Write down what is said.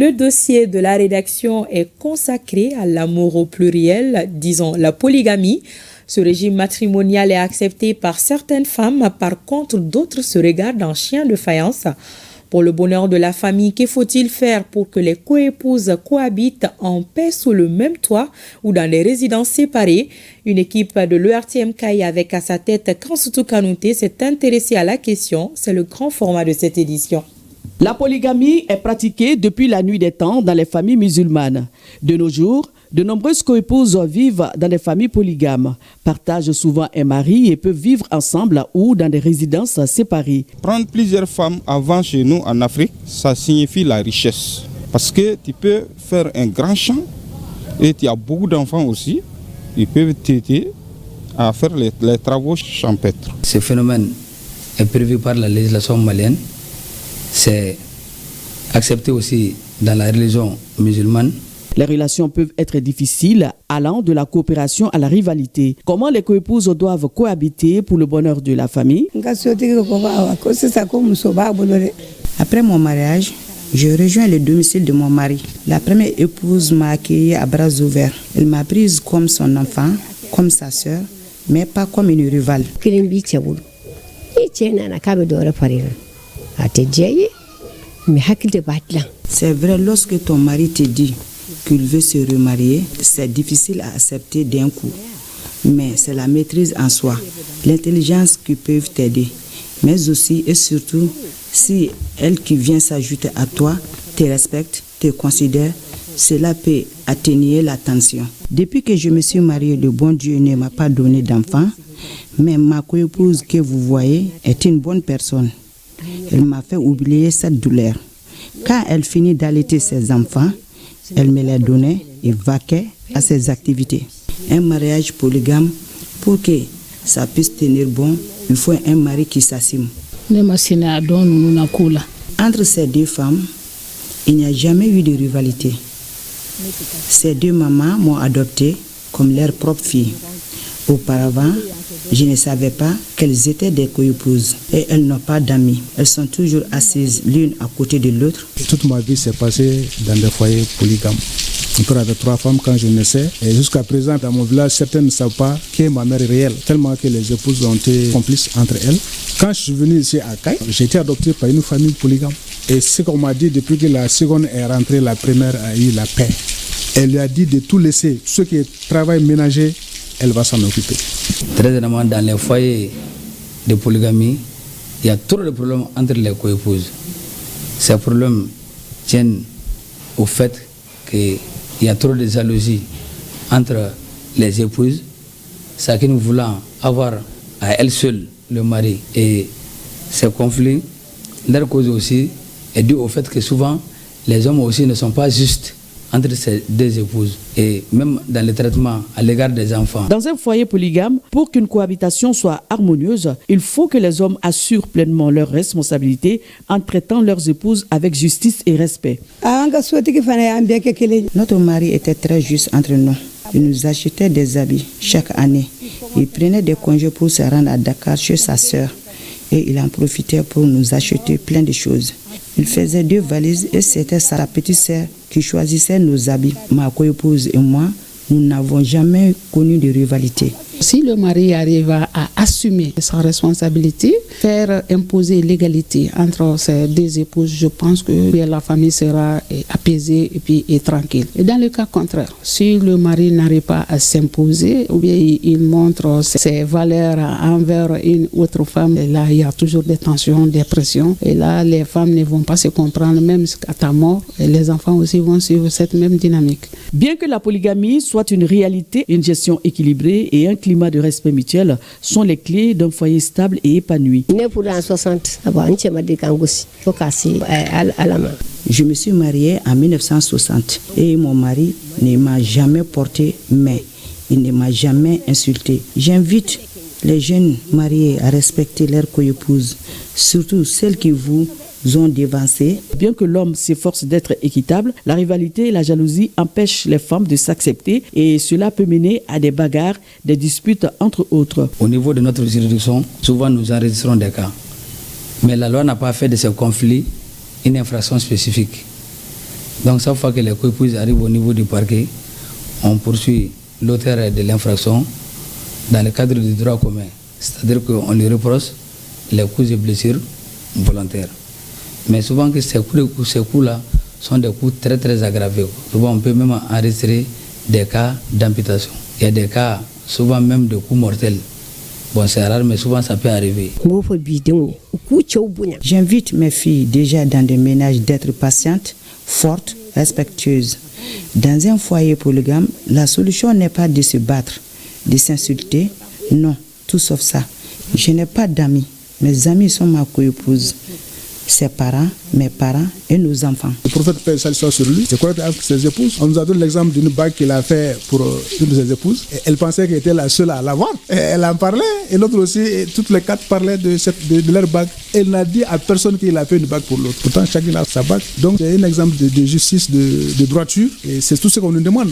Le dossier de la rédaction est consacré à l'amour au pluriel, disons la polygamie. Ce régime matrimonial est accepté par certaines femmes, par contre d'autres se regardent en chien de faïence. Pour le bonheur de la famille, que faut-il faire pour que les coépouses cohabitent en paix sous le même toit ou dans des résidences séparées? Une équipe de l'ERTMKI avec à sa tête Kansoutou Kanouté s'est intéressée à la question. C'est le grand format de cette édition. La polygamie est pratiquée depuis la nuit des temps dans les familles musulmanes. De nos jours, de nombreuses coépouses vivent dans des familles polygames, partagent souvent un mari et peuvent vivre ensemble ou dans des résidences séparées. Prendre plusieurs femmes avant chez nous en Afrique, ça signifie la richesse. Parce que tu peux faire un grand champ et tu as beaucoup d'enfants aussi. Ils peuvent t'aider à faire les travaux champêtres. Ce phénomène est prévu par la législation malienne. C'est accepté aussi dans la religion musulmane. Les relations peuvent être difficiles, allant de la coopération à la rivalité. Comment les coépouses doivent cohabiter pour le bonheur de la famille? Après mon mariage, je rejoins le domicile de mon mari. La première épouse m'a accueillie à bras ouverts. Elle m'a prise comme son enfant, comme sa sœur, mais pas comme une rivale. C'est vrai, lorsque ton mari te dit qu'il veut se remarier, c'est difficile à accepter d'un coup. Mais c'est la maîtrise en soi, l'intelligence qui peuvent t'aider. Mais aussi et surtout, si elle qui vient s'ajouter à toi te respecte, te considère, cela peut atténuer la tension. Depuis que je me suis mariée, le bon Dieu ne m'a pas donné d'enfant, mais ma coépouse que vous voyez est une bonne personne. Elle m'a fait oublier cette douleur. Quand elle finit d'allaiter ses enfants, elle me les donnait et vaquait à ses activités. Un mariage polygame, pour que ça puisse tenir bon, il faut un mari qui s'assume. Entre ces deux femmes, il n'y a jamais eu de rivalité. Ces deux mamans m'ont adoptée comme leur propre fille. Auparavant, je ne savais pas qu'elles étaient des coépouses et elles n'ont pas d'amis. Elles sont toujours assises l'une à côté de l'autre. Toute ma vie s'est passée dans des foyers polygames. Mon père avait 3 femmes quand je naissais. Et jusqu'à présent, dans mon village, certaines ne savent pas qui est ma mère réelle, tellement que les épouses ont été complices entre elles. Quand je suis venu ici à Caille, j'ai été adopté par une famille polygame. Et ce qu'on m'a dit, depuis que la seconde est rentrée, la première a eu la paix. Elle lui a dit de tout laisser, ce qui est travail ménager, elle va s'en occuper. Très généralement, dans les foyers de polygamie, il y a trop de problèmes entre les coépouses. Ces problèmes tiennent au fait qu'il y a trop de jalousie entre les épouses. C'est que nous voulons avoir à elles seules le mari. Et ces conflits, leur cause aussi est due au fait que souvent, les hommes aussi ne sont pas justes entre ces deux épouses et même dans le traitement à l'égard des enfants. Dans un foyer polygame, pour qu'une cohabitation soit harmonieuse, il faut que les hommes assurent pleinement leurs responsabilités en traitant leurs épouses avec justice et respect. Notre mari était très juste entre nous. Il nous achetait des habits chaque année. Il prenait des congés pour se rendre à Dakar chez sa sœur et il en profitait pour nous acheter plein de choses. Il faisait 2 valises et c'était sa petite sœur qui choisissait nos habits. Ma coépouse et moi, nous n'avons jamais connu de rivalité. Si le mari arrive à assumer sa responsabilité, faire imposer l'égalité entre ces deux épouses, je pense que la famille sera apaisée et tranquille. Et dans le cas contraire, si le mari n'arrive pas à s'imposer, ou bien il montre ses valeurs envers une autre femme, et là il y a toujours des tensions, des pressions, et là les femmes ne vont pas se comprendre même jusqu'à ta mort, et les enfants aussi vont suivre cette même dynamique. Bien que la polygamie soit une réalité, une gestion équilibrée et un climat de respect mutuel sont les clés d'un foyer stable et épanoui. Je me suis mariée en 1960 et mon mari ne m'a jamais porté main, il ne m'a jamais insulté. J'invite les jeunes mariés à respecter leur coépouse, surtout celles qui vous ont dévancé. Bien que l'homme s'efforce d'être équitable, la rivalité et la jalousie empêchent les femmes de s'accepter et cela peut mener à des bagarres, des disputes entre autres. Au niveau de notre juridiction, souvent nous enregistrons des cas. Mais la loi n'a pas fait de ces conflits une infraction spécifique. Donc chaque fois que les coépouses arrivent au niveau du parquet, on poursuit l'auteur de l'infraction dans le cadre du droit commun. C'est-à-dire qu'on lui reproche les coups et blessures volontaires. Mais souvent que ces coups-là sont des coups très très aggravés. Souvent on peut même enregistrer des cas d'amputation. Il y a des cas souvent même de coups mortels. Bon, c'est rare, mais souvent ça peut arriver. J'invite mes filles déjà dans des ménages d'être patientes, fortes, respectueuses. Dans un foyer polygame, la solution n'est pas de se battre, de s'insulter. Non, tout sauf ça. Je n'ai pas d'amis. Mes amis sont ma coépouse. Ses parents, mes parents et nos enfants. Le prophète paix salut soit sur lui. Je crois qu'avec ses épouses, on nous a donné l'exemple d'une bague qu'il a fait pour une de ses épouses. Et elle pensait qu'elle était la seule à l'avoir. Et elle en parlait. Et l'autre aussi, et toutes les quatre parlaient de leur bague. Elle n'a dit à personne qu'il a fait une bague pour l'autre. Pourtant, chacun a sa bague. Donc, c'est un exemple de justice, de droiture. Et c'est tout ce qu'on nous demande.